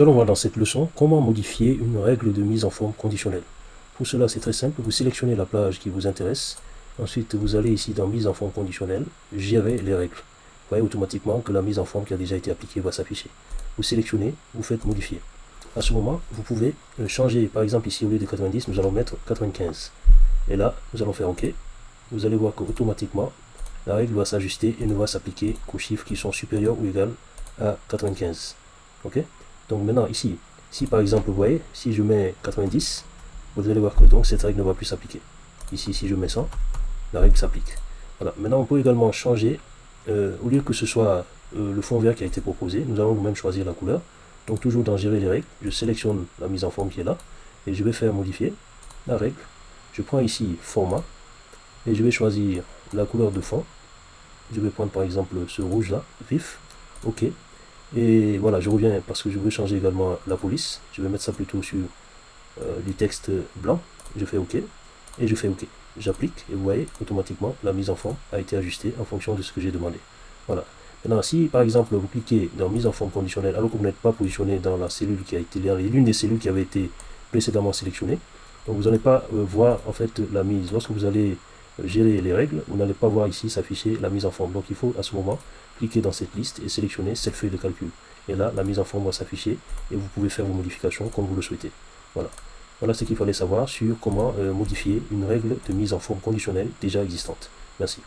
Nous allons voir dans cette leçon comment modifier une règle de mise en forme conditionnelle. Pour cela, c'est très simple. Vous sélectionnez la plage qui vous intéresse. Ensuite, vous allez ici dans mise en forme conditionnelle, gérer les règles. Vous voyez automatiquement que la mise en forme qui a déjà été appliquée va s'afficher. Vous sélectionnez, vous faites modifier. À ce moment, vous pouvez changer, par exemple ici au lieu de 90, nous allons mettre 95. Et là, nous allons faire OK. Vous allez voir qu'automatiquement, la règle va s'ajuster et ne va s'appliquer qu'aux chiffres qui sont supérieurs ou égaux à 95. OK? Donc maintenant ici, si par exemple vous voyez, si je mets 90, vous allez voir que donc cette règle ne va plus s'appliquer. Ici, si je mets 100, la règle s'applique. Voilà. Maintenant, on peut également changer, au lieu que ce soit le fond vert qui a été proposé, nous allons nous-mêmes choisir la couleur. Donc toujours dans gérer les règles, je sélectionne la mise en forme qui est là, et je vais faire modifier la règle. Je prends ici format, et je vais choisir la couleur de fond. Je vais prendre par exemple ce rouge là, vif, OK. Et voilà, je reviens parce que je veux changer également la police. Je vais mettre ça plutôt sur du texte blanc. Je fais OK et je fais OK. J'applique et vous voyez, automatiquement, la mise en forme a été ajustée en fonction de ce que j'ai demandé. Voilà. Maintenant, si par exemple vous cliquez dans mise en forme conditionnelle alors que vous n'êtes pas positionné dans la cellule qui a été l'une des cellules qui avait été précédemment sélectionnée, donc vous n'allez pas voir en fait la mise. Lorsque vous allez gérer les règles, vous n'allez pas voir ici s'afficher la mise en forme. Donc il faut à ce moment cliquer dans cette liste et sélectionner cette feuille de calcul. Et là, la mise en forme va s'afficher et vous pouvez faire vos modifications comme vous le souhaitez. Voilà. Voilà ce qu'il fallait savoir sur comment modifier une règle de mise en forme conditionnelle déjà existante. Merci.